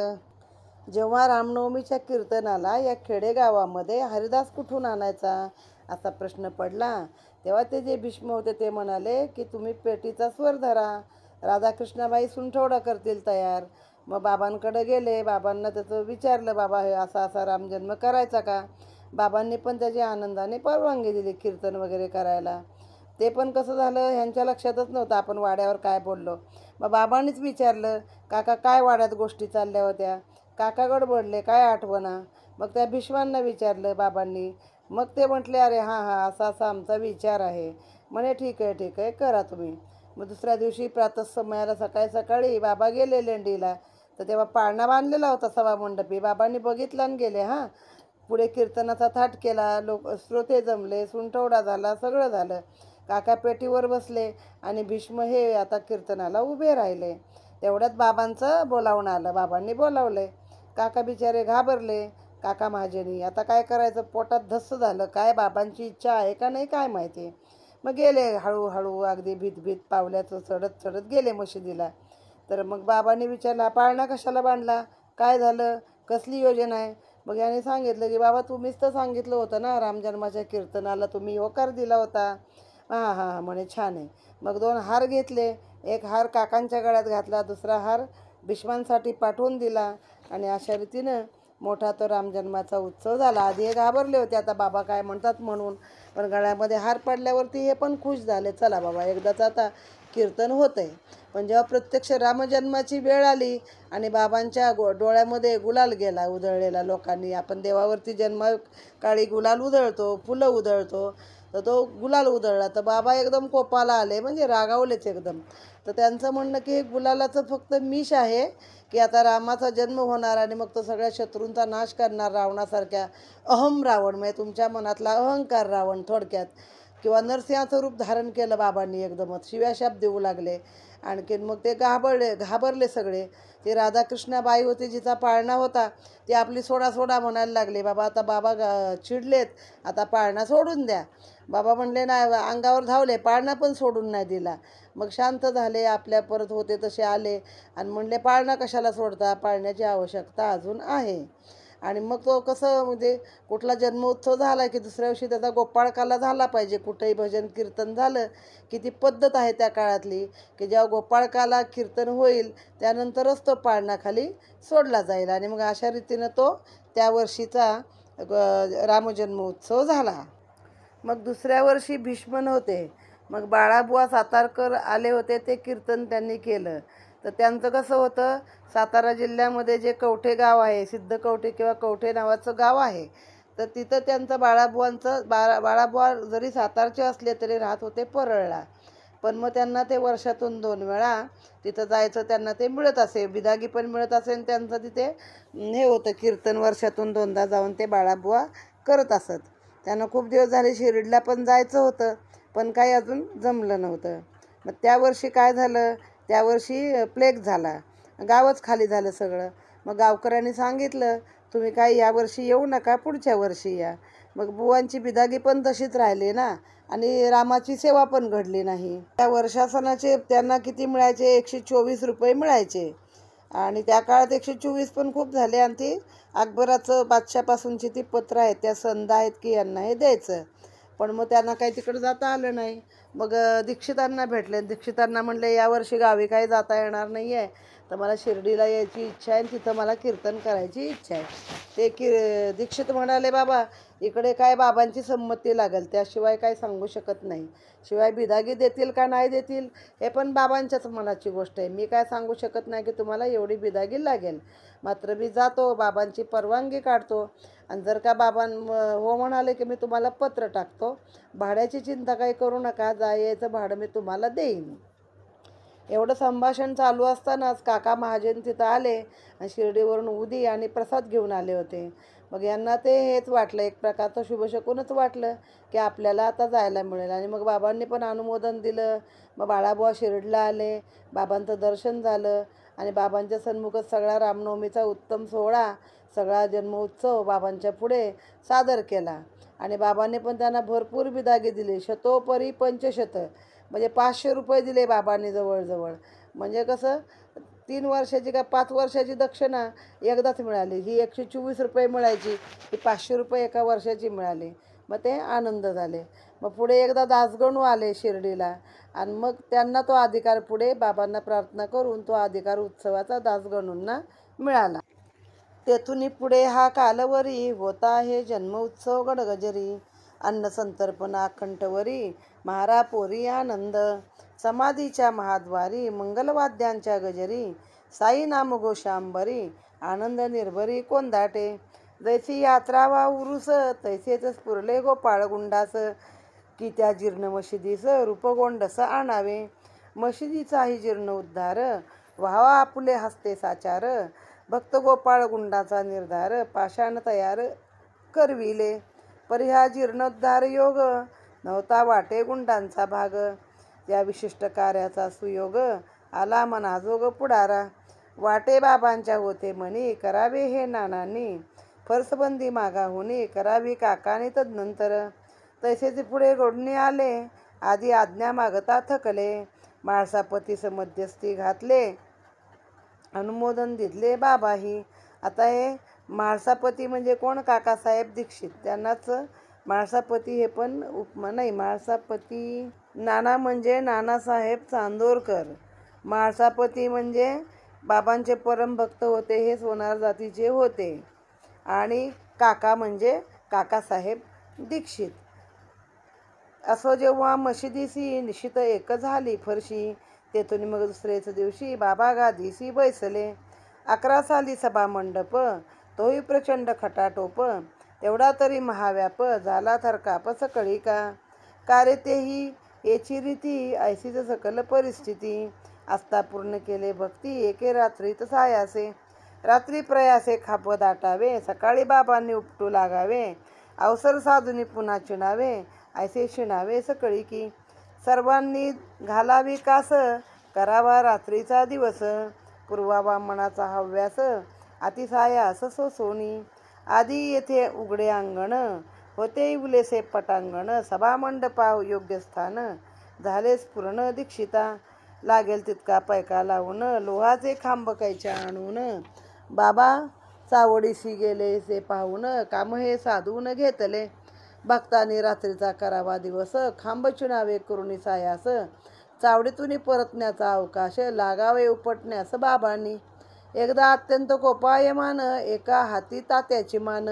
Speaker 1: जेव्हा रामनवमीच्या कीर्तनाला या खेडेगावामध्ये हरिदास कुठून आणायचा असा प्रश्न पडला, तेव्हा ते जे भीष्म होते ते म्हणाले की तुम्ही पेटीचा स्वर धरा, राधाकृष्णाबाई सुंठवडा करतील तयार. मग बाबांकडे गेले, बाबांना त्याचं विचारलं, बाबा हे असा असा रामजन्म करायचा का? बाबांनी पण त्याची आनंदाने परवानगी दिली कीर्तन वगैरे करायला. ते पण कसं झालं ह्यांच्या लक्षातच नव्हतं आपण वाड्यावर काय बोललो. मग बाबांनीच विचारलं, काका काय वाड्यात गोष्टी चालल्या होत्या? काका गडबडले, काय आठवणा. मग त्या भीष्मांना विचारलं बाबांनी. मग ते म्हटले, अरे हां हां असा असा आमचा विचार आहे. म्हणे ठीक आहे करा तुम्ही. मग दुसऱ्या दिवशी प्रातःसमयाला सकाळी सकाळी बाबा गेले लेंडीला, तर तेव्हा पाळणा बांधलेला होता सभामंडपी. बाबांनी बघितला आणि गेले. पुढे कीर्तनाचा थाट केला, लोक श्रोते जमले, सुंठवडा झाला, सगळं झालं. काका पेटीवर बसले आणि भीष्म हे आता कीर्तनाला उभे राहिले. तेवढ्यात बाबांचं बोलावणं आलं, बाबांनी बोलावले. काका बिचारे घाबरले. काका महाजनी आता काय करायचं, पोटात धस्स झालं, काय बाबांची इच्छा आहे का नाही काय माहिती. मग गेले हळूहळू अगदी भीत पावल्याचं चढत चढत गेले मशिदीला. तर मग बाबांनी विचारला, पाळणा कशाला बांधला, काय झालं, कसली योजना आहे? मग याने सांगितलं की बाबा तुम्हीच तर सांगितलं होतं ना रामजन्माच्या कीर्तनाला तुम्ही होकार दिला होता. हां हां म्हणे छान आहे. मग 2 हार घेतले, एक हार काकांच्या गळ्यात घातला, दुसरा हार भीष्मांसाठी पाठवून दिला आणि अशा रीतीनं मोठा तो रामजन्माचा उत्सव झाला. आधी हे घाबरले होते आता बाबा काय म्हणतात म्हणून, पण गळ्यामध्ये हार पडल्यावरती हे पण खुश झाले, चला बाबा एकदाच आता कीर्तन होतंय. पण जेव्हा प्रत्यक्ष रामजन्माची वेळ आली आणि बाबांच्या डोळ्यामध्ये गुलाल गेला उधळलेला लोकांनी, आपण देवावरती जन्मकाळी गुलाल उधळतो, फुलं उधळतो, तर तो गुलाल उधळला तर बाबा एकदम कोपाला आले, म्हणजे रागावलेच एकदम. तर त्यांचं म्हणणं की हे गुलालाचं फक्त मिश आहे की आता रामाचा जन्म होणार आणि मग तो सगळ्या शत्रूंचा नाश करणार रावणासारख्या अहम रावण, म्हणजे तुमच्या मनातला अहंकार रावण थोडक्यात. किंवा नरसिंहाचं रूप धारण केलं बाबांनी, एकदमच शिव्याशाप देऊ लागले. आणखीन मग ते घाबरले सगळे. ते राधाकृष्णाबाई होती जिचा पाळणा होता, ती आपली सोडा म्हणायला लागले. बाबा आता बाबा चिडलेत, आता पाळणा सोडून द्या. बाबा म्हणले नाही, अंगावर धावले, पाळणा पण सोडून नाही दिला. मग शांत झाले, आपल्या परत होते तसे आले आणि म्हणले पाळणा कशाला सोडता, पाळण्याची आवश्यकता अजून आहे. आणि मग तो कसं म्हणजे कुठला जन्मोत्सव झाला की दुसऱ्या दिवशी त्याचा गोपाळकाला झाला पाहिजे. कुठेही भजन कीर्तन झालं की ती पद्धत आहे त्या काळातली की जेव्हा गोपाळकाला कीर्तन होईल त्यानंतरच तो पाळणा खाली सोडला जाईल. आणि मग अशा रीतीनं तो त्या वर्षीचा रामजन्मोत्सव झाला. मग दुसऱ्या वर्षी भीष्म होते. मग बाळाबुवा सातारकर आले होते, ते कीर्तन त्यांनी केलं. तर त्यांचं कसं होतं, सातारा जिल्ह्यामध्ये जे कवठे गाव आहे, सिद्ध कवठे किंवा कवठे नावाचं गाव आहे, तर तिथं त्यांचं बाळाबुवा जरी सातारचे असले तरी राहत होते परळला. पण मग त्यांना ते वर्षातून 2 वेळा तिथं जायचं, त्यांना ते मिळत असे, बिदागी पण मिळत असे आणि त्यांचं तिथे हे होतं कीर्तन, वर्षातून 2दा जाऊन ते बाळाबुवा करत असत. त्यांना खूप दिवस झाले शिर्डीला पण जायचं होतं, पण काही अजून जमलं नव्हतं. मग त्या वर्षी काय झालं, त्या वर्षी प्लेग झाला, गावच खाली झालं सगळं. मग गावकऱ्यांनी सांगितलं, तुम्ही काही यावर्षी येऊ नका, पुढच्या वर्षी या. मग बुवांची बिदागी पण तशीच राहिली ना, आणि रामाची सेवा पण घडली नाही. त्या वर्षासनाचे त्यांना किती मिळायचे, 124 रुपये मिळायचे. आणि त्या काळात 124 पण खूप झाले. आणि ती अकबराचं बादशापासूनची ती पत्र आहेत, त्या संध आहेत की यांना हे द्यायचं. पण मग त्यांना काही तिकडं जाता आलं नाही. मग दीक्षितांना भेटले, दीक्षितांना म्हणले, यावर्षी गावी काही जाता येणार नाही आहे, तर मला शिर्डीला यायची इच्छा आहे, तिथं मला कीर्तन करायची इच्छा आहे. ते दीक्षित म्हणाले, बाबा इकडे काय बाबांची संमती लागेल, त्याशिवाय काय सांगू शकत नाही. शिवाय बिदागी देतील का नाही देतील हे पण बाबांच्याच मनाची गोष्ट आहे. मी काय सांगू शकत नाही की तुम्हाला एवढी बिदागी लागेल. मात्र मी जातो, बाबांची परवानगी काढतो, आणि जर का हो म्हणाले की मी तुम्हाला पत्र टाकतो, भाड्याची चिंता काही करू नका, जायचं भाडं मी तुम्हाला देईन. एवढं संभाषण चालू असतानाच काका महाजन तिथं आले आणि शिर्डीवरून उदी आणि प्रसाद घेऊन आले होते. मग यांना ते हेच वाटलं, एक प्रकारचं शुभशकूनच वाटलं की आपल्याला आता जायला मिळेल. आणि मग बाबांनी पण अनुमोदन दिलं. मग बाळाबुवा शिर्डीला आले, बाबांचं दर्शन झालं, आणि बाबांच्या सन्मुखच सगळा रामनवमीचा उत्तम सोहळा, सगळा जन्मोत्सव बाबांच्या पुढे सादर केला. आणि बाबांनी पण त्यांना भरपूर बिदागी दिली, शतोपरी पंचशत, म्हणजे 500 रुपये दिले बाबांनी जवळजवळ. म्हणजे कसं, 3 वर्षाची का 5 वर्षाची दक्षिणा एकदाच मिळाली. ही 124 रुपये मिळायची, ही 500 रुपये एका वर्षाची मिळाली. मग ते आनंद झाले. मग पुढे एकदा दासगणू आले शिर्डीला, आणि मग त्यांना तो अधिकार, पुढे बाबांना प्रार्थना करून तो अधिकार उत्सवाचा दासगणूंना मिळाला. तेथून पुढे हा कालवरी, होता आहे जन्म उत्सव गडगजरी. अन्नसंतर्पण अखंठवरी, महारा पोरी आनंद. समाधीच्या महाद्वारी, मंगलवाद्यांच्या गजरी. साई नामघोषांबरी, आनंद निर्भरी कोंदाटे. जैसी यात्रा वा उरुस, तैसेच स्फुरले गोपाळगुंडास. की त्या जीर्ण मशिदीस रूपगोंडस आणावे. मशिदीचाही जीर्ण उद्धार, व्हावा आपुले हस्ते साचार. भक्त गोपाळगुंडाचा निर्धार, पाषाण तयार करविले. परी हा जीर्णोद्धार योग, नव्हता वाटे गुंडांचा भाग. या विशिष्ट कार्याचा सुयोग, आला मनाजोग पुढारा. वाटे बाबांच्या होते मनी, करावे हे नानांनी. फरसबंदी मागाहुनी, करावी काकाने तदनंतर. तैसेच पुढे घडून आले, आधी आज्ञा मागता थकले. माळसापतीस मध्यस्थी घातले, अनुमोदन दिले बाबाही. आता हे माळसापती म्हणजे कोण, काकासाहेब दीक्षित, त्यांनाच माळसापती हे पण उपमा नाही. माळसापती, नाना म्हणजे नानासाहेब चांदोरकर. माळसापती म्हणजे बाबांचे परमभक्त होते, हे सोनार जातीचे होते. आणि काका म्हणजे काकासाहेब दीक्षित. असो जेव्हा मशिदीसी निशित एक झाली फरशी. तेथून मग दुसरेच दिवशी बाबा गादीसी बैसले. 11 साली सभा मंडप, तोही प्रचंड खटाटोप. तेवढा तरी महाव्याप, झाला थरकाप सकळी का. कारे तेही याची रीती, ऐसीच सकल परिस्थिती. आस्था पूर्ण केले भक्ती, एके रात्रीत सायासे. रात्री प्रयासे खाप दाटावे, सकाळी बाबांनी उपटू लागावे. अवसर साधुनी पुन्हा चिणावे, ऐसे शिणावे सकळी की. सर्वांनी घालावी कास, करावा रात्रीचा दिवस. पूर्वावा मनाचा हव्यास, अतिसायास सोनी. आधी येथे उघडे अंगण, होते उलेसे पटांगण. सभामंडपा योग्य स्थान, झाले स्फुरण दीक्षिता. लागेल तितका पैका लावून, लोहाचे खांब कैच्या आणून. बाबा चावडीसी गेले से पाहून, काम हे साधून घेतले. भक्तांनी रात्रीचा करावा दिवस, खांब चिणावे करुणी सायास. चावडीतून परतण्याचा अवकाश, लागावे उपटण्यास बाबांनी. एकदा अत्यंत कोपायमान, एका हाती तात्याची मान.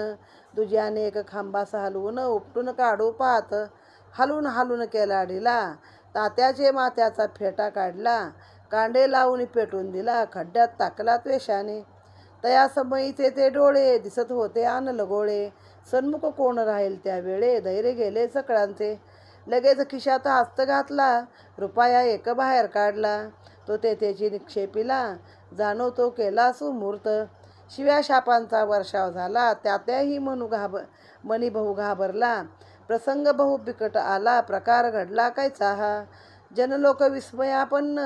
Speaker 1: दुज्याने एक खांबास हलवून, उपटून काढू पाहत. हलून हलून केला ढिला, तात्याचे माथ्याचा फेटा काढला. कांडे लावून पेटून दिला, खड्ड्यात टाकला त्वेषाने. तया समयीचे ते डोळे दिसत होते आनलगोळे. सन्मुख कोण राहील त्या वेळे, धैर्य गेले सकळांचे. लगेच खिशात हस्त घातला, रुपया एक बाहेर काढला. तो तेथेची निक्षेपीला, जाणवतो केला सुमूर्त. शिव्या शापांचा वर्षाव झाला, त्यातही मनी बहु घाबरला. प्रसंग बहु बिकट आला, प्रकार घडला कैचा हा. जनलोक विस्मयापन्न,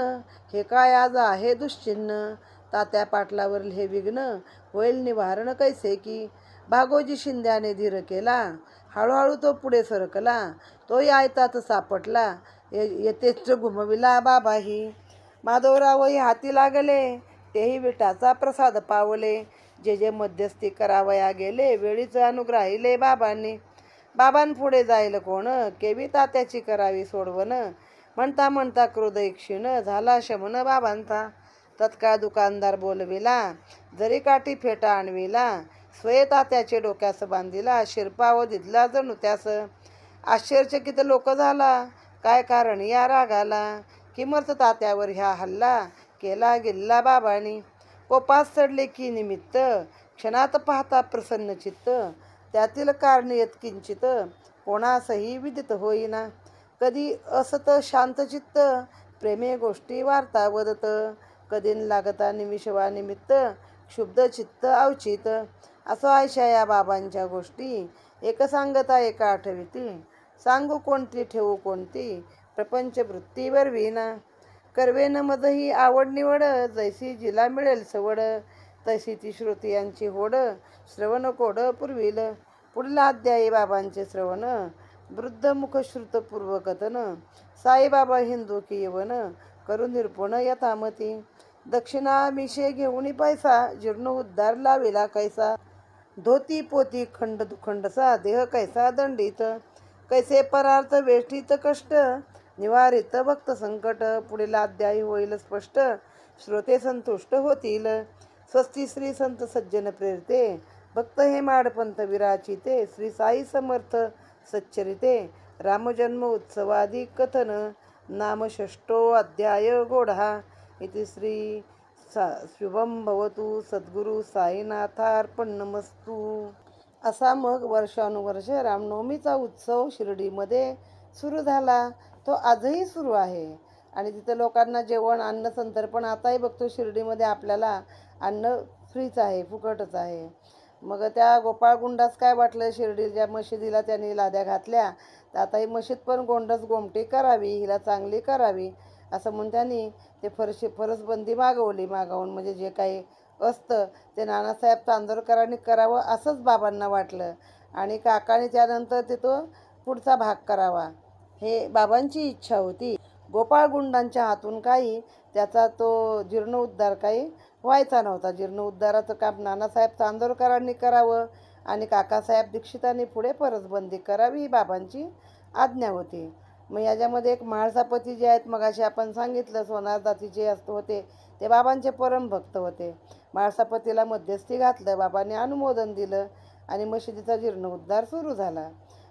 Speaker 1: हे काय आज आहे दुश्चिन्ह. तात्या पाटलावरील हे विघ्न, होईल निवारण कैसे की. भागोजी शिंद्याने धीर केला, हळूहळू तो पुढे सरकला. तोही आयतात सापटला, येथेच घुमविला बाबाही. माधवरावही हाती लागले, तेही विठाचा प्रसाद पावले. जे जे मध्यस्थी करावया गेले, वेळीच अनुग्राहिले बाबांनी. बाबांपुढे जाईल कोण, केवी तात्याची करावी सोडवण. म्हणता म्हणता क्रोध क्षीण, झाला शमन बाबांचा. तत्काळ दुकानदार बोलविला, जरी काठी फेटा आणविला. स्वये तात्याचे डोक्यास बांधिला, शिरपाव दिदला जणू त्यास. आश्चर्यचकित लोक झाला, काय कारण या रागाला. किमर्थ तात्यावर ह्या हल्ला, केला गिल्ला बाबांनी. कोपास चढले की निमित्त, क्षणात पाहता प्रसन्न चित्त. त्यातील कारण यत्किंचित, कोणासही विदित होईना. कधी असत शांत चित्त, प्रेमे गोष्टी वार्ता वदत. कधी लागता निमिषवा निमित्त, क्षुब्ध चित्त अवचित. असो आयशा या बाबांच्या गोष्टी, एक सांगता एका आठविती. सांगू कोणती ठेवू कोणती, प्रपंच वृत्तीवर विना. करवेन मदही आवड निवड, जैसी जिला मिळेल सवड. तशी ती श्रोतियांची होड, श्रवण कोड पुरविल. पुढला अध्यायी बाबांचे श्रवण, वृद्ध मुख श्रुत पूर्व कथन. साईबाबा हिंदू की यवन, करू निरपुण यथामती. दक्षिणा मिशे घेऊनी पैसा, जीर्ण उद्धार लाविला कैसा. धोती पोती खंड दुखंडसा, देह कैसा दंडित. कैसे परार्थ वेष्टीत कष्ट, निवारित भक्त संकट. पुढील अध्यायी होईल स्पष्ट, श्रोते संतुष्ट होतील. स्वस्ती श्री संत सज्जन प्रेरिते, भक्त हे माडपंथ विराचिते. श्री साई समर्थ सच्चरिते, रामजन्म उत्सवादी कथन. नाम षष्ठो अध्याय गोढा. इति श्री शुभम भवतु. सद्गुरु साईनाथार्पणमस्तु. असा मग वर्षानुवर्ष रामनवमीचा उत्सव शिर्डीमध्ये सुरू झाला. तो आजही सुरू आहे आणि तिथे लोकांना जेवण अन्न संतर्पण. आताही बघतो शिर्डीमध्ये आपल्याला अन्न फ्रीच आहे, फुकटच आहे. मग त्या गोपाळगुंडास काय वाटलं, शिर्डीच्या मशिदीला त्यांनी लाद्या घातल्या, तर आता ही मशीद पण गोंडस गोमटी करावी, हिला चांगली करावी असं म्हणून त्यांनी ते फरसबंदी मागवून म्हणजे जे काही असतं ते नानासाहेब चांदोरकरांनी करावं असंच बाबांना वाटलं. आणि काकाने त्यानंतर ते तो पुढचा भाग करावा, हे बाबांची इच्छा होती. गोपाळगुंडांच्या हातून काही त्याचा तो जीर्णोद्धार काही व्हायचा नव्हता. जीर्णोद्धाराचं काम नानासाहेब चांदोरकरांनी करावं आणि काकासाहेब दीक्षितांनी पुढे परसबंदी करावी ही बाबांची आज्ञा होती. मग याच्यामध्ये एक म्हाळसापती जे आहेत, मगाशी आपण सांगितलं सोनार जातीचे होते, ते बाबांचे परमभक्त होते. म्हाळसापतीला मध्यस्थी घातलं, बाबांनी अनुमोदन दिलं आणि मशिदीचा जीर्णोद्धार सुरू झाला.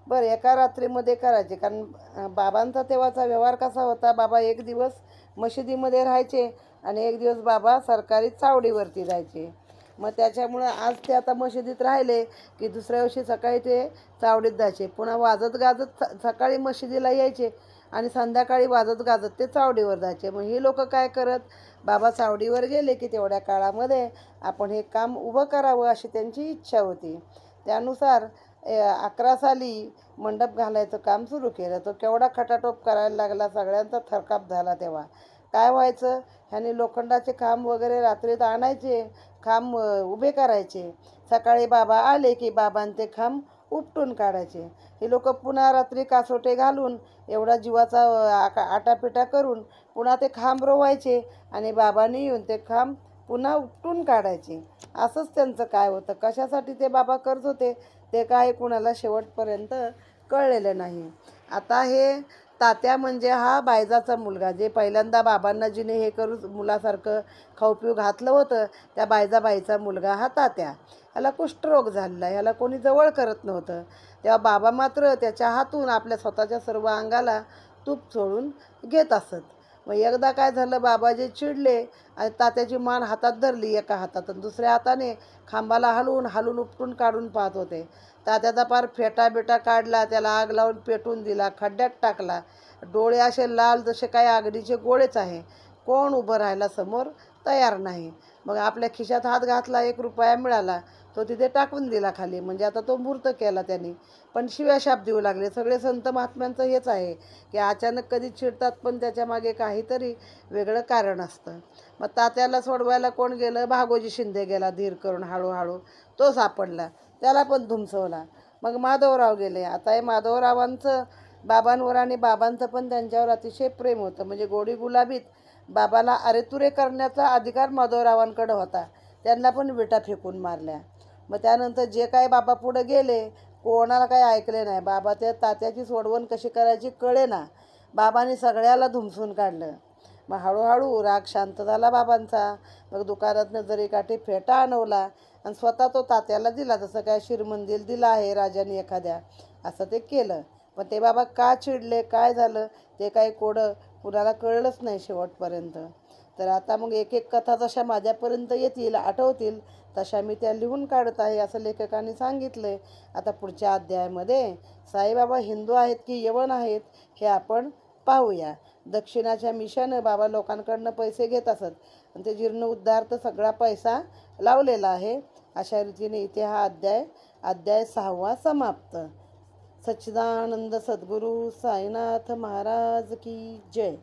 Speaker 1: बरं, एका रात्रीमध्ये करायचे, कारण बाबांचा तेव्हाचा व्यवहार कसा होता, बाबा एक दिवस मशिदीमध्ये राहायचे आणि एक दिवस बाबा सरकारी चावडीवरती जायचे. मग त्याच्यामुळं आज ते आता मशिदीत राहिले की दुसऱ्या दिवशी सकाळी ते चावडीत जायचे. पुन्हा वाजत गाजत सकाळी मशिदीला यायचे आणि संध्याकाळी वाजत गाजत ते चावडीवर जायचे. मग ही लोक काय करत, बाबा चावडीवर गेले की तेवढ्या काळामध्ये आपण हे काम उभं करावं अशी त्यांची इच्छा होती. त्यानुसार 11 साली मंडप घालायचं काम सुरू केलं. तो केवढा खटाटोप करायला लागला, सगळ्यांचा थरकाप झाला. तेव्हा काय व्हायचं, ह्यांनी लोखंडाचे खांब वगैरे रात्रीत आणायचे, खांब उभे करायचे. सकाळी बाबा आले की बाबांचे ते खांब उपटून काढायचे. हे लोक पुन्हा रात्री कासोटे घालून एवढा जीवाचा आटापिटा करून पुन्हा ते खांब रोवायचे आणि बाबांनी येऊन ते खांब पुन्हा उपटून काढायचे. असंच त्यांचं काय होतं, कशासाठी ते बाबा करत होते ते काय कुणाला शेवटपर्यंत कळलेलं नाही. आता हे तात्या म्हणजे हा बायजाचा मुलगा, जे पहिल्यांदा बाबांना जिने हे करू मुलासारखं खाऊ पिऊ घातलं होतं, त्या बायजाबाईचा मुलगा हा तात्या. ह्याला कुष्ठरोग झालेला, ह्याला कोणी जवळ करत नव्हतं. तेव्हा बाबा मात्र त्याच्या हातून आपल्या स्वतःच्या सर्व अंगाला तूप चोळून घेत असत. मग एकदा काय झालं, बाबाजी चिडले आणि तात्याची मान हातात धरली एका हातात आणि दुसऱ्या हाताने खांबाला हलवून हलवून उपटून काढून पाहत होते. तात्याचा पार फेटा बिटा काढला, त्याला आग लावून पेटून दिला, खड्ड्यात टाकला. डोळे असे लाल जसे काय अग्नीचे गोळेच आहे. कोण उभं राहायला समोर तयार नाही. मग आपल्या खिशात हात घातला, 1 रुपया मिळाला, तो तिथे टाकून दिला खाली. म्हणजे आता तो मूर्त केला त्यांनी. पण शिव्याशाप देऊ लागले. सगळे संत महात्म्यांचं हेच आहे की अचानक कधी चिडतात, पण त्याच्या मागे काहीतरी वेगळं कारण असतं. मग तात्याला सोडवायला कोण गेलं? भागोजी शिंदे गेला धीर करून. हळूहळू तो सापडला, त्याला पण धुमसवला. मग माधवराव गेले. आता हे माधवरावांचं बाबांवर आणि बाबांचं पण त्यांच्यावर अतिशय प्रेम होतं. म्हणजे गोडी गुलाबीत बाबाला अरेतुरे करण्याचा अधिकार माधवरावांकडे होता. त्यांना पण विटा फेकून मारल्या. मग त्यानंतर जे काय बाबा पुढे गेले, कोणाला काही ऐकले नाही. बाबा त्या तात्याची सोडवण कशी करायची कळेना. बाबांनी सगळ्याला धुमसून काढलं. मग हळूहळू राग शांत झाला बाबांचा. मग दुकानातनं जरीकाठी फेटा आणवला आणि स्वतः तो तात्याला दिला. जसं काय शिरमंदिल दिला आहे राजाने एखाद्या, असं ते केलं. पण ते बाबा का चिडले, काय झालं, ते काही कोडं कुणाला कळलंच नाही शेवटपर्यंत. तर आता मग एक एक कथा जशा माझ्यापर्यंत येतील, आठवतील, तशा मी त्या लिहून काढत आहे, असं लेखकांनी सांगितलं आहे. आता पुढच्या अध्यायामध्ये साईबाबा हिंदू आहेत की यवन आहेत हे आपण पाहूया. दक्षिणाच्या मिशानं बाबा लोकांकडनं पैसे घेत असत आणि ते जीर्णोद्धार सगळा पैसा लावलेला आहे. अशा रीतीने इथे हा अध्याय 6वा समाप्त. सच्चिदानंद सद्गुरू साईनाथ महाराज की जय.